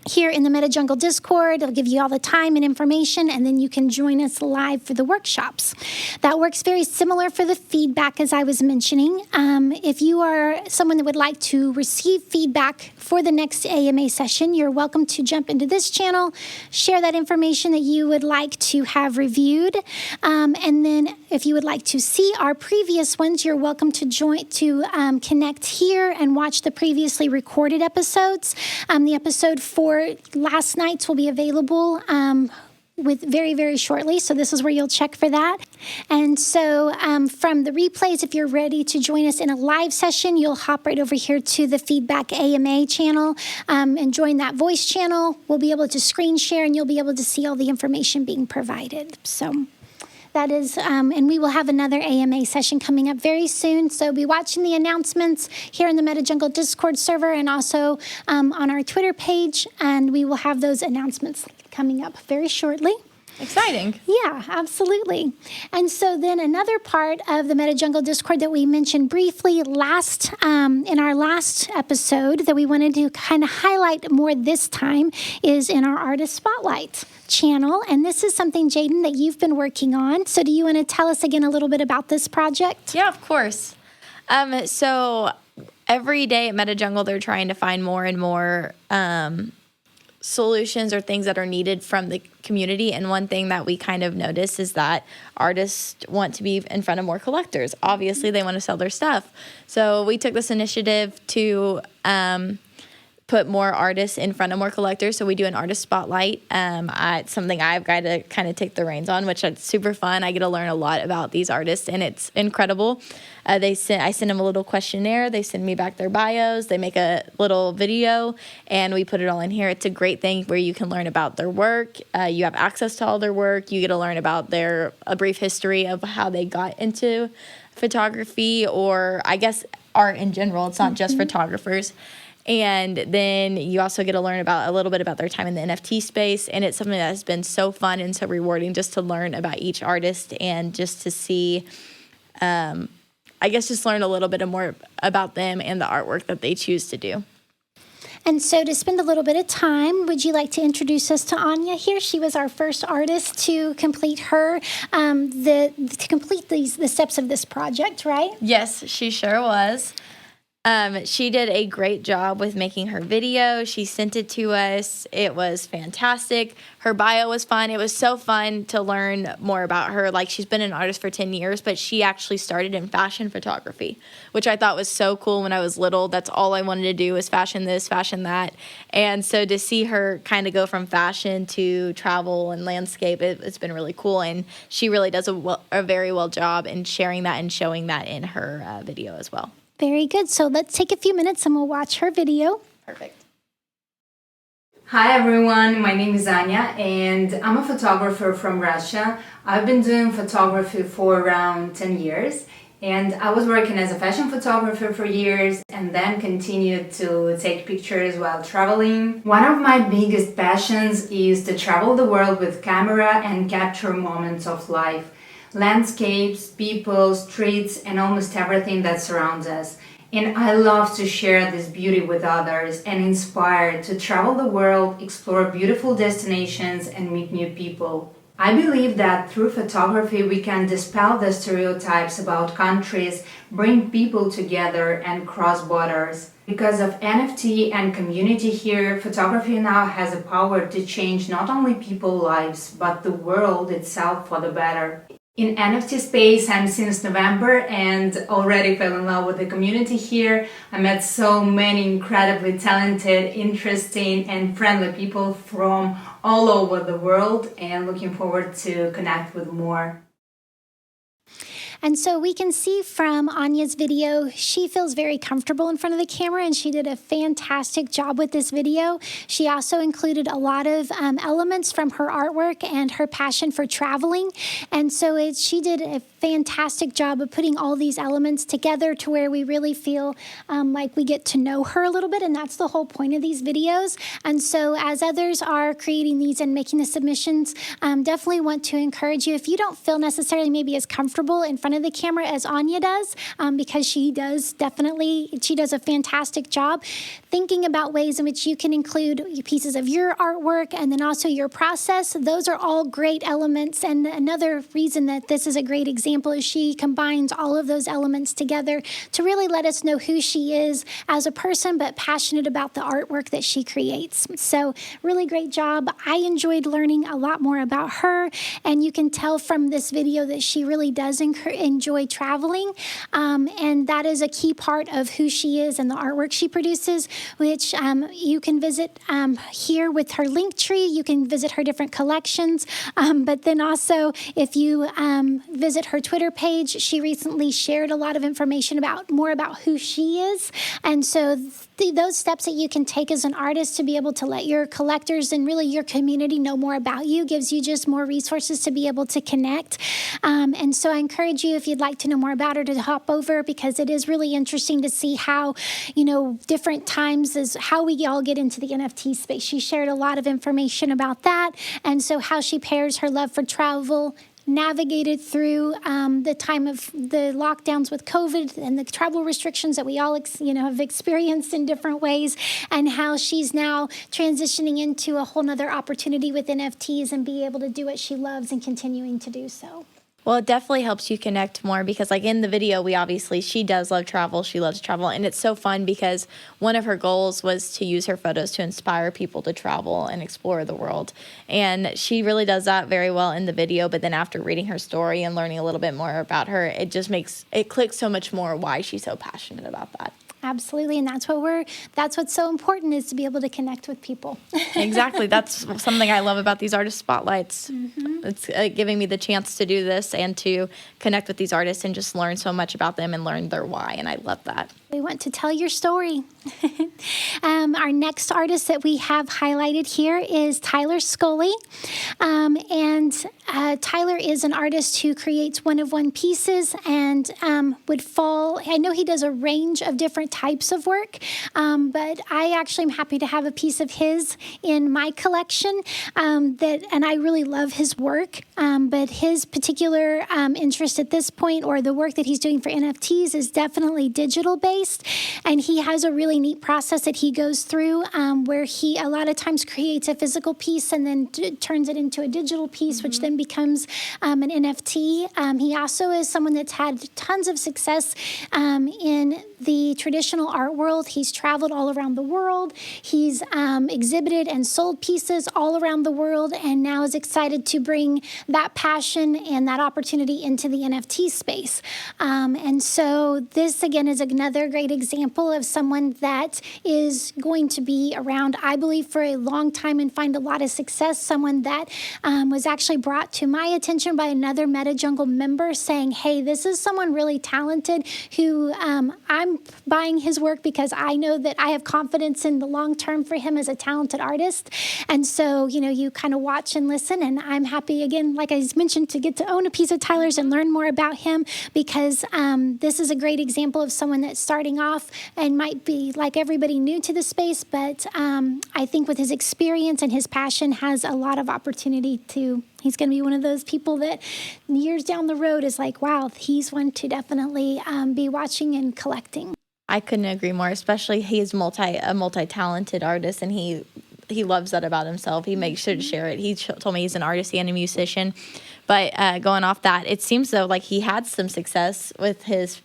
here in the MetaJungle Discord. It'll give you all the time and information, and then you can join us live for the workshops. That works very similar for the feedback, as I was mentioning. If you are someone that would like to receive feedback for the next AMA session, you're welcome to jump into this channel, share that information that you would like to have reviewed. And then if you would like to see our previous ones, you're welcome to connect here and watch the previously recorded episodes. The episode for last night's will be available with very, very shortly. So this is where you'll check for that. And so from the replays, if you're ready to join us in a live session, you'll hop right over here to the Feedback AMA channel and join that voice channel. We'll be able to screen share and you'll be able to see all the information being provided. So that is, and we will have another AMA session coming up very soon. So be watching the announcements here in the MetaJungle Discord server and also on our Twitter page. And we will have those announcements coming up very shortly. Exciting. Yeah, absolutely. And so then another part of the MetaJungle Discord that we mentioned briefly in our last episode that we wanted to kind of highlight more this time is in our Artist Spotlight channel. And this is something, Jaden, that you've been working on. So do you want to tell us again a little bit about this project? Yeah, of course. So every day at MetaJungle, they're trying to find more and more solutions or things that are needed from the community. And one thing that we kind of notice is that artists want to be in front of more collectors. Obviously, they want to sell their stuff. So we took this initiative to put more artists in front of more collectors. So we do an artist spotlight. It's something I've got to kind of take the reins on, which is super fun. I get to learn a lot about these artists, and it's incredible. I send them a little questionnaire. They send me back their bios. They make a little video, and we put it all in here. It's a great thing where you can learn about their work. You have access to all their work. You get to learn about a brief history of how they got into photography, or I guess art in general. It's not just photographers. And then you also get to learn about a little bit about their time in the NFT space. And it's something that has been so fun and so rewarding just to learn about each artist and just to see, just learn a little bit more about them and the artwork that they choose to do. And so to spend a little bit of time, would you like to introduce us to Anya here? She was our first artist to complete the steps of this project, right? Yes, she sure was. She did a great job with making her video. She sent it to us. It was fantastic. Her bio was fun. It was so fun to learn more about her. Like, she's been an artist for 10 years, but she actually started in fashion photography, which I thought was so cool when I was little. That's all I wanted to do was fashion this, fashion that. And so to see her kind of go from fashion to travel and landscape, it's been really cool. And she really does a very well job in sharing that and showing that in her video as well. Very good. So let's take a few minutes and we'll watch her video. Perfect. Hi everyone, my name is Anya and I'm a photographer from Russia. I've been doing photography for around 10 years and I was working as a fashion photographer for years and then continued to take pictures while traveling. One of my biggest passions is to travel the world with camera and capture moments of life. Landscapes, people, streets, and almost everything that surrounds us. And I love to share this beauty with others and inspire to travel the world, explore beautiful destinations, and meet new people. I believe that through photography we can dispel the stereotypes about countries, bring people together, and cross borders. Because of NFT and community here, photography now has the power to change not only people's lives, but the world itself for the better. In NFT space, I'm since November and already fell in love with the community here. I met so many incredibly talented, interesting, and friendly people from all over the world and looking forward to connect with more. And so we can see from Anya's video, she feels very comfortable in front of the camera and she did a fantastic job with this video. She also included a lot of elements from her artwork and her passion for traveling. And so she did a fantastic job of putting all these elements together to where we really feel like we get to know her a little bit. And that's the whole point of these videos. And so as others are creating these and making the submissions, definitely want to encourage you, if you don't feel necessarily maybe as comfortable in front of the camera as Anya does, because she does a fantastic job, thinking about ways in which you can include pieces of your artwork and then also your process. Those are all great elements. And another reason that this is a great example is she combines all of those elements together to really let us know who she is as a person, but passionate about the artwork that she creates. So really great job. I enjoyed learning a lot more about her, and you can tell from this video that she really does enjoy traveling. And that is a key part of who she is and the artwork she produces, which you can visit here with her link tree. You can visit her different collections. But then also, if you visit her Twitter page, she recently shared a lot of information more about who she is. And so those steps that you can take as an artist to be able to let your collectors and really your community know more about you gives you just more resources to be able to connect. And so I encourage you, if you'd like to know more about her, to hop over, because it is really interesting to see how, different times is how we all get into the NFT space. She shared a lot of information about that. And so how she pairs her love for travel, navigated through the time of the lockdowns with COVID and the travel restrictions that we all have experienced in different ways, and how she's now transitioning into a whole nother opportunity with NFTs and be able to do what she loves and continuing to do so. Well, it definitely helps you connect more because, like, in the video, she does love travel. She loves travel. And it's so fun because one of her goals was to use her photos to inspire people to travel and explore the world. And she really does that very well in the video. But then after reading her story and learning a little bit more about her, it clicks so much more why she's so passionate about that. Absolutely, and that's what's so important, is to be able to connect with people. Exactly. That's something I love about these artist spotlights. Mm-hmm. It's giving me the chance to do this and to connect with these artists and just learn so much about them and learn their why, and I love that. We want to tell your story. Our next artist that we have highlighted here is Tyler Scully. And Tyler is an artist who creates one-of-one pieces and I know he does a range of different types of work, but I actually am happy to have a piece of his in my collection, and I really love his work, but his particular interest at this point, or the work that he's doing for NFTs, is definitely digital-based. And he has a really neat process that he goes through where he a lot of times creates a physical piece and then turns it into a digital piece, which then becomes an NFT. He also is someone that's had tons of success in the traditional art world. He's traveled all around the world. He's exhibited and sold pieces all around the world, and now is excited to bring that passion and that opportunity into the NFT space. And so this, again, is another great example of someone that is going to be around, I believe, for a long time and find a lot of success. Someone that was actually brought to my attention by another MetaJungle member saying, hey, this is someone really talented who I'm buying his work because I know that I have confidence in the long term for him as a talented artist. And so, you kind of watch and listen, and I'm happy, again, like I mentioned, to get to own a piece of Tyler's and learn more about him, because this is a great example of someone that's starting off and might be, like everybody, new to the space, but I think with his experience and his passion has a lot of opportunity he's going to be one of those people that years down the road is like, wow, he's one to definitely be watching and collecting. I couldn't agree more, especially he's a multi-talented artist, and he loves that about himself. He makes sure to share it. He told me he's an artist and a musician. But going off that, it seems though like he had some success with his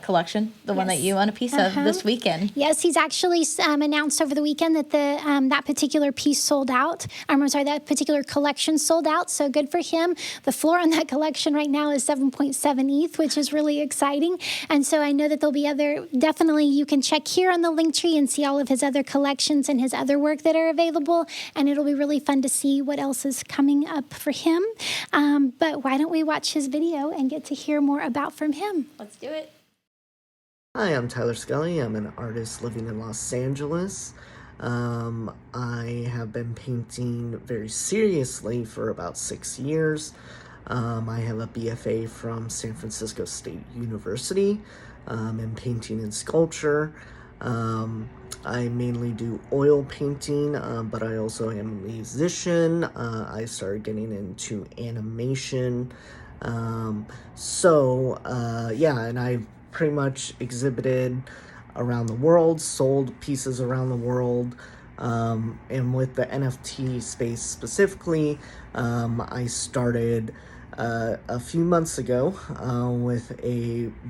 collection, the one that you own a piece of this weekend. Yes, he's actually announced over the weekend that that particular piece sold out. That particular collection sold out, so good for him. The floor on that collection right now is 7.7 ETH, which is really exciting. And so I know that there'll be definitely you can check here on the link tree and see all of his other collections and his other work that are available, and it'll be really fun to see what else is coming up for him. But why don't we watch his video and get to hear more from him? Let's do it. Hi, I'm Tyler Scully. I'm an artist living in Los Angeles. I have been painting very seriously for about 6 years. I have a BFA from San Francisco State University in painting and sculpture. I mainly do oil painting, but I also am a musician. I started getting into animation. And I've pretty much exhibited around the world, sold pieces around the world, and with the NFT space specifically, I started a few months ago with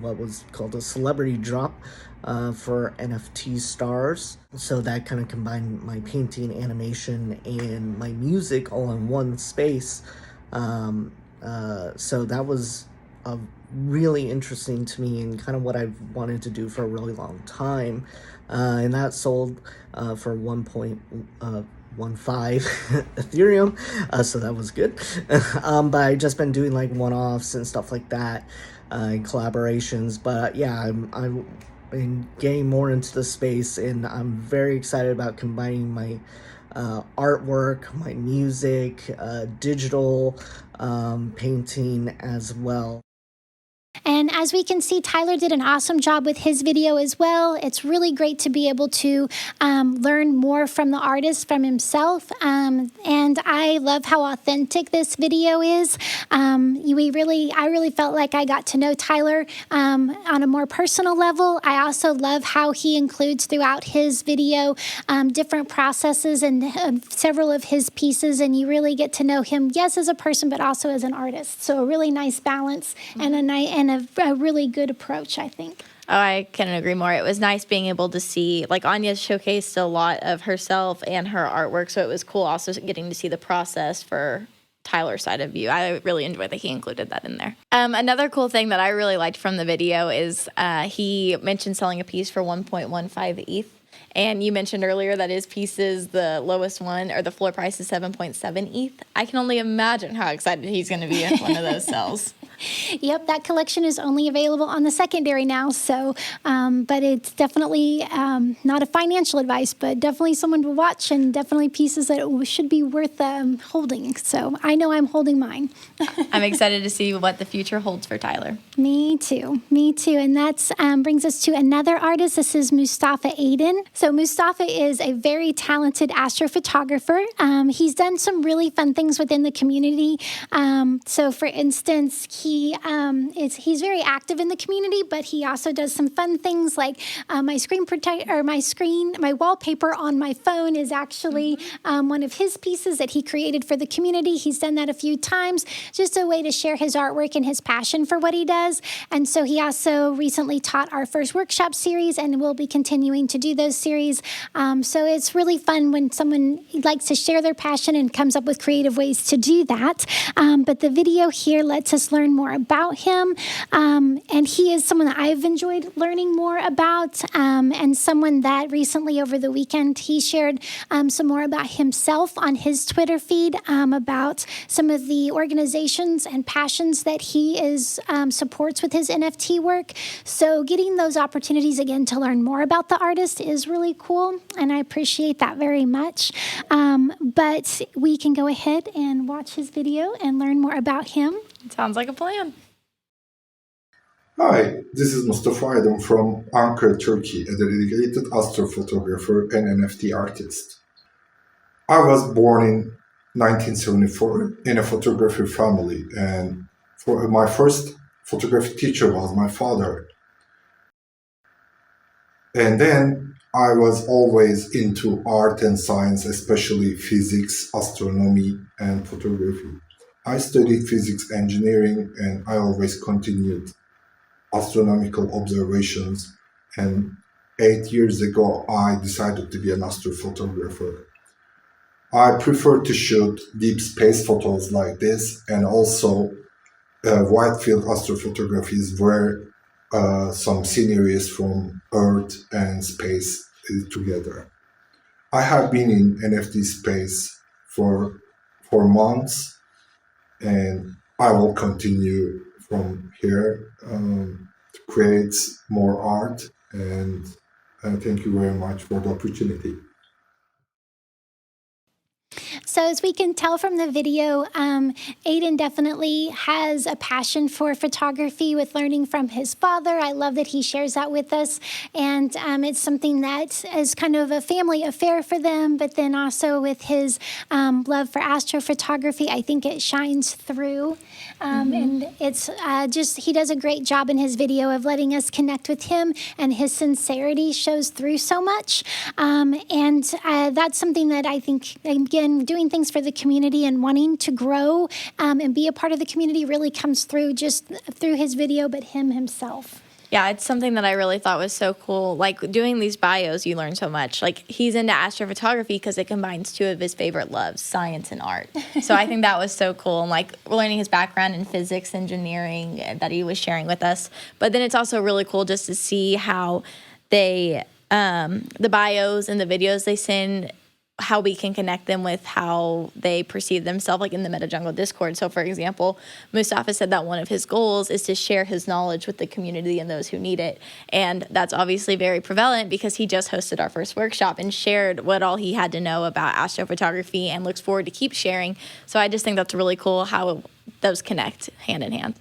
what was called a celebrity drop for NFT stars. So that kind of combined my painting, animation, and my music all in one space. So that was really interesting to me and kind of what I've wanted to do for a really long time. And that sold for 1.15 Ethereum, so that was good. But I've just been doing like one-offs and stuff like that, and collaborations. But yeah, I'm been getting more into the space, and I'm very excited about combining my artwork, my music, digital painting as well. And as we can see, Tyler did an awesome job with his video as well. It's really great to be able to learn more from the artist, from himself. And I love how authentic this video is. I really felt like I got to know Tyler on a more personal level. I also love how he includes throughout his video different processes and several of his pieces. And you really get to know him, yes, as a person, but also as an artist. So a really nice balance and a really good approach, I think. Oh, I couldn't agree more. It was nice being able to see, like, Anya showcased a lot of herself and her artwork, so it was cool also getting to see the process for Tyler's side of view. I really enjoyed that he included that in there. Another cool thing that I really liked from the video is he mentioned selling a piece for 1.15 ETH. And you mentioned earlier that his piece is the lowest one, or the floor price is 7.7 ETH. I can only imagine how excited he's going to be if one of those sells. Yep, that collection is only available on the secondary now. So, but it's definitely not a financial advice, but definitely someone to watch, and definitely pieces that should be worth holding. So I know I'm holding mine. I'm excited to see what the future holds for Tyler. Me too. And that brings us to another artist. This is Mustafa Aydin. So Mustafa is a very talented astrophotographer. He's done some really fun things within the community. So for instance, he's very active in the community, but he also does some fun things like my wallpaper on my phone is actually one of his pieces that he created for the community. He's done that a few times, just a way to share his artwork and his passion for what he does. And so he also recently taught our first workshop series, and will be continuing to do those series. So it's really fun when someone likes to share their passion and comes up with creative ways to do that. But the video here lets us learn more about him. And he is someone that I've enjoyed learning more about, and someone that recently over the weekend, he shared some more about himself on his Twitter feed, about some of the organizations and passions that he supports with his NFT work. So getting those opportunities again to learn more about the artist is really cool, and I appreciate that very much. But we can go ahead and watch his video and learn more about him. Sounds like a plan. Hi, this is Mustafa Aydin from Ankara, Turkey, a dedicated astrophotographer and NFT artist. I was born in 1974 in a photography family, and my first photography teacher was my father. And then I was always into art and science, especially physics, astronomy, and photography. I studied physics engineering, and I always continued astronomical observations. And 8 years ago, I decided to be an astrophotographer. I prefer to shoot deep space photos like this, and also wide field astrophotographies where some sceneries from Earth and space together. I have been in NFT space for months, and I will continue from here to create more art. And thank you very much for the opportunity. So as we can tell from the video, Aydin definitely has a passion for photography with learning from his father. I love that he shares that with us. And it's something that is kind of a family affair for them, but then also with his love for astrophotography, I think it shines through. And it's he does a great job in his video of letting us connect with him, and his sincerity shows through so much. And that's something that I think, again, doing things for the community and wanting to grow and be a part of the community really comes through just through his video, but him himself. Yeah, it's something that I really thought was so cool. Like doing these bios, you learn so much. Like he's into astrophotography because it combines two of his favorite loves, science and art. So I think that was so cool. And like learning his background in physics, engineering that he was sharing with us. But then it's also really cool just to see how they, the bios and the videos they send, how we can connect them with how they perceive themselves, like in the MetaJungle Discord. So, for example, Mustafa said that one of his goals is to share his knowledge with the community and those who need it. And that's obviously very prevalent because he just hosted our first workshop and shared what all he had to know about astrophotography and looks forward to keep sharing. So I just think that's really cool how those connect hand in hand.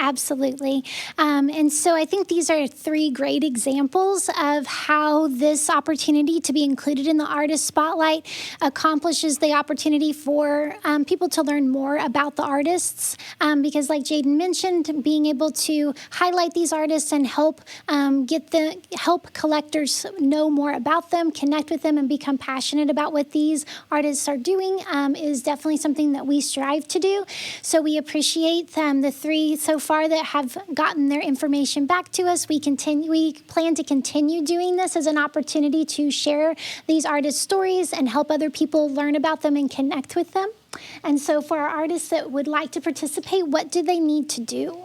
Absolutely. And so I think these are 3 great examples of how this opportunity to be included in the Artist Spotlight accomplishes the opportunity for people to learn more about the artists. Because like Jaden mentioned, being able to highlight these artists and help help collectors know more about them, connect with them, and become passionate about what these artists are doing is definitely something that we strive to do. So we appreciate the 3 so far that have gotten their information back to us. We plan to continue doing this as an opportunity to share these artists' stories and help other people learn about them and connect with them. And so for our artists that would like to participate, what do they need to do?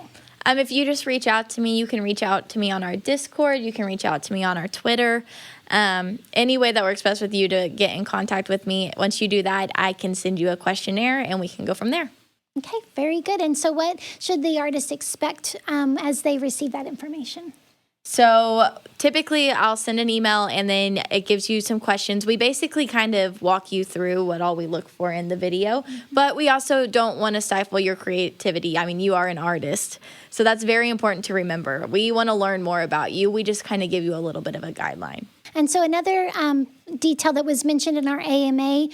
If you just reach out to me, you can reach out to me on our Discord. You can reach out to me on our Twitter. Any way that works best with you to get in contact with me. Once you do that, I can send you a questionnaire and we can go from there. Okay, very good. And so what should the artist expect as they receive that information? So typically I'll send an email and then it gives you some questions. We basically kind of walk you through what all we look for in the video, but we also don't want to stifle your creativity. I mean, you are an artist, so that's very important to remember. We want to learn more about you. We just kind of give you a little bit of a guideline. And so another detail that was mentioned in our AMA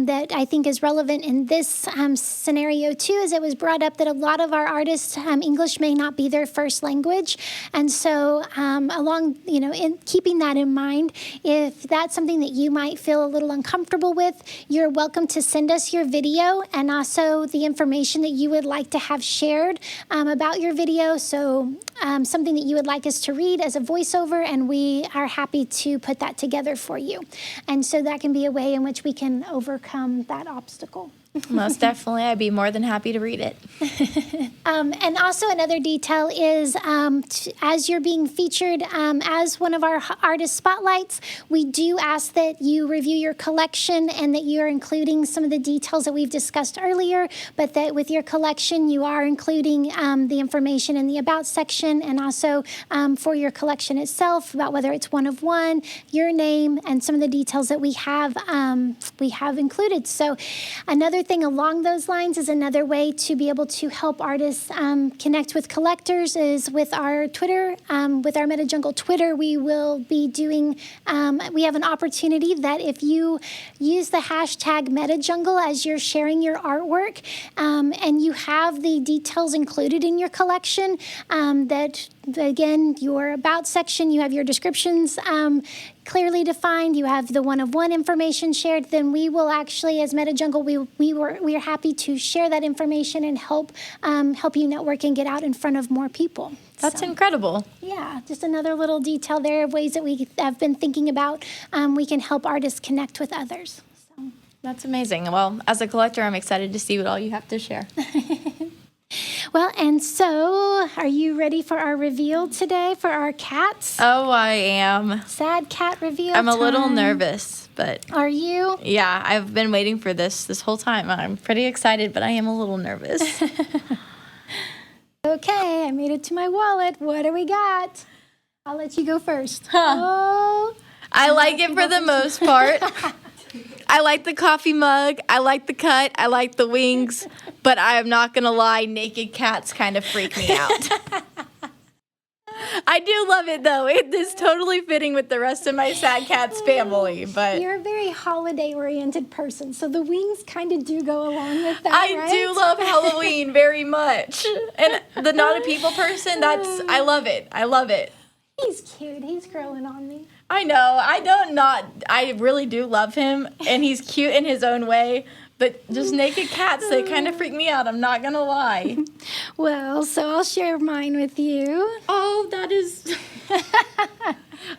that I think is relevant in this scenario too is it was brought up that a lot of our artists, English may not be their first language. And so in keeping that in mind, if that's something that you might feel a little uncomfortable with, you're welcome to send us your video and also the information that you would like to have shared about your video. So something that you would like us to read as a voiceover, and we are happy to put that together for you. And so that can be a way in which we can overcome that obstacle. Most definitely. I'd be more than happy to read it. And also another detail is as you're being featured as one of our artist spotlights, we do ask that you review your collection and that you're including some of the details that we've discussed earlier, but that with your collection, you are including the information in the About section and also for your collection itself about whether it's one of one, your name, and some of the details that we have included. So another thing along those lines is another way to be able to help artists connect with collectors is with our Twitter. With our MetaJungle Twitter, we will be doing, we have an opportunity that if you use the hashtag MetaJungle as you're sharing your artwork and you have the details included in your collection, that again, your About section, you have your descriptions clearly defined, you have the one-of-one information shared, then we will actually, as MetaJungle, we are happy to share that information and help you network and get out in front of more people. That's incredible. Yeah, just another little detail there of ways that we have been thinking about we can help artists connect with others. So. That's amazing. Well, as a collector, I'm excited to see what all you have to share. Well, and so are you ready for our reveal today for our cats? Oh, I am. Sad cat reveal I'm a time. little nervous, but... Are you? Yeah, I've been waiting for this whole time. I'm pretty excited, but I am a little nervous. Okay, I made it to my wallet. What do we got? I'll let you go first. Huh. Oh, I like it for the most part. I like the coffee mug. I like the cut. I like the wings. But I am not going to lie, naked cats kind of freak me out. I do love it, though. It is totally fitting with the rest of my Sad Cats family. But you're a very holiday-oriented person, so the wings kind of do go along with that, I right? do love Halloween very much. And the not a people person, I love it. I love it. He's cute. He's growing on me. I know. I really do love him, and he's cute in his own way. But just naked cats, they kind of freak me out. I'm not going to lie. Well, so I'll share mine with you. Oh, that is...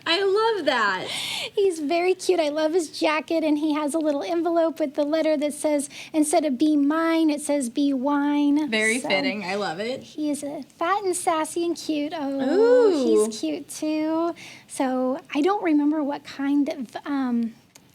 I love that. He's very cute. I love his jacket, and he has a little envelope with the letter that says, instead of be mine, it says be wine. Very So fitting. I love it. He is fat and sassy and cute. Oh, Ooh. he's cute too. So I don't remember what kind of,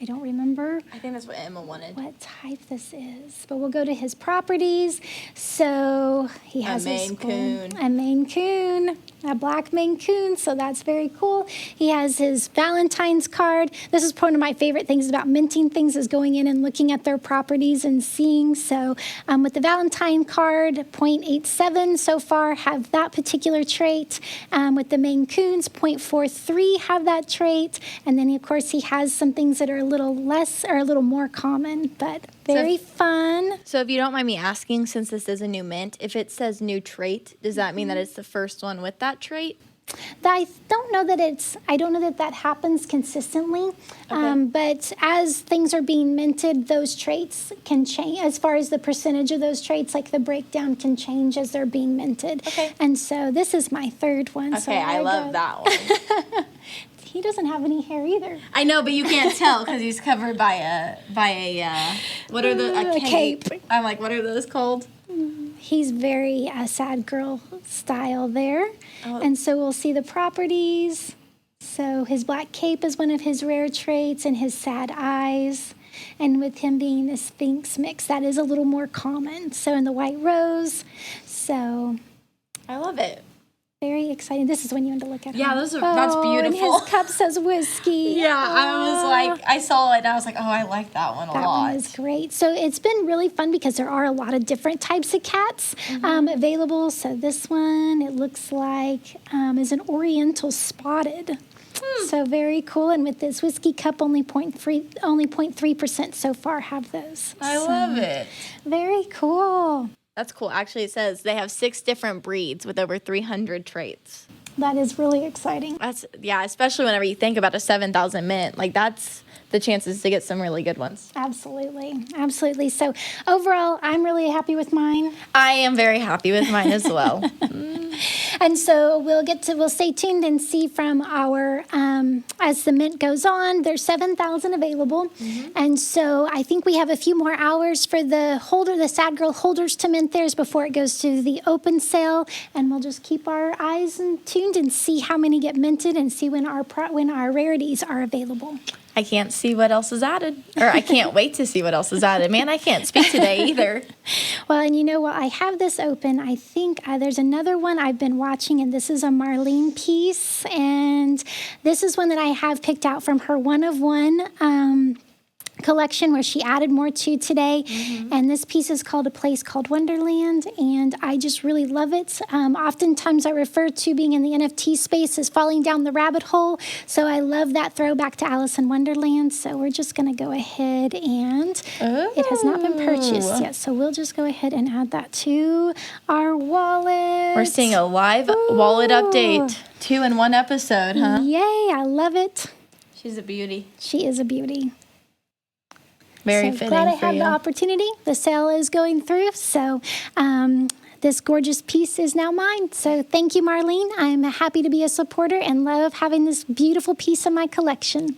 I don't remember I think that's what Emma wanted. what type this is, but we'll go to his properties. So he has Maine Coon. a Maine Coon, a black Maine Coon. So that's very cool. He has his Valentine's card. This is one of my favorite things about minting things, is going in and looking at their properties and seeing. So with the Valentine card, 0.87 so far have that particular trait. With the Maine Coons, 0.43 have that trait. And then, of course, he has some things that are a little less or a little more common, but very fun. So if you don't mind me asking, since this is a new mint, if it says new trait, does that mean that it's the first one with that trait? I don't know that that happens consistently, but as things are being minted, those traits can change. As far as the percentage of those traits, like the breakdown can change as they're being minted. Okay. And so this is my third one. Okay, I love that one. He doesn't have any hair either. I know, but you can't tell because he's covered by a what are a cape? I'm like, what are those called? He's very sad girl style there. Oh. And so we'll see the properties. So his black cape is one of his rare traits, and his sad eyes. And with him being the Sphinx mix, that is a little more common. So in the white rose. So I love it. very exciting. This is when you want to look at him. Yeah, that's beautiful. And his cup says whiskey. Yeah, I was like, I saw it and I was like, oh, I like that one a That lot. one is great. So it's been really fun because there are a lot of different types of cats available. So this one, it looks like, is an Oriental Spotted. So very cool. And with this whiskey cup, only 0.3% so far have those. I love it. Very cool. That's cool. Actually, it says they have 6 different breeds with over 300 traits. That is really exciting. Yeah, especially whenever you think about a 7,000 mint. Like, that's the chances to get some really good ones. Absolutely. Absolutely. So overall, I'm really happy with mine. I am very happy with mine as well. And so we'll stay tuned and see from our, as the mint goes on, there's 7,000 available. And so I think we have a few more hours for the Sad Girl holders to mint theirs before it goes to the open sale. And we'll just keep our eyes tuned and see how many get minted and see when our rarities are available. I can't see what else is added. Or I can't wait to see what else is added. Man, I can't speak today either. Well, and you know what? I have this open. I think there's another one I've been watching, and this is a Marleen piece. And this is one that I have picked out from her One of One collection where she added more to today. And this piece is called A Place Called Wonderland, and I just really love it. Oftentimes I refer to being in the NFT space as falling down the rabbit hole, so I love that throwback to Alice in Wonderland. So we're just going to go ahead and it has not been purchased yet, so we'll just go ahead and add that to our wallet. We're seeing a live wallet update. 2 in 1 episode, huh? Yay, I love it. She's a beauty. She is a beauty. Very so fitting glad I for had you. the opportunity. The sale is going through, so this gorgeous piece is now mine. So thank you, Marleen. I'm happy to be a supporter and love having this beautiful piece in my collection.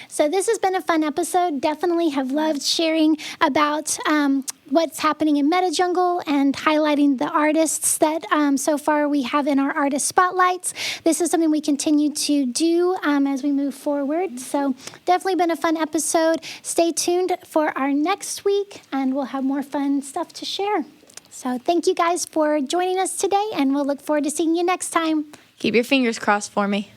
So this has been a fun episode. Definitely have loved sharing about what's happening in MetaJungle and highlighting the artists that so far we have in our artist spotlights. This is something we continue to do as we move forward. So definitely been a fun episode. Stay tuned for our next week and we'll have more fun stuff to share. So thank you guys for joining us today and we'll look forward to seeing you next time. Keep your fingers crossed for me.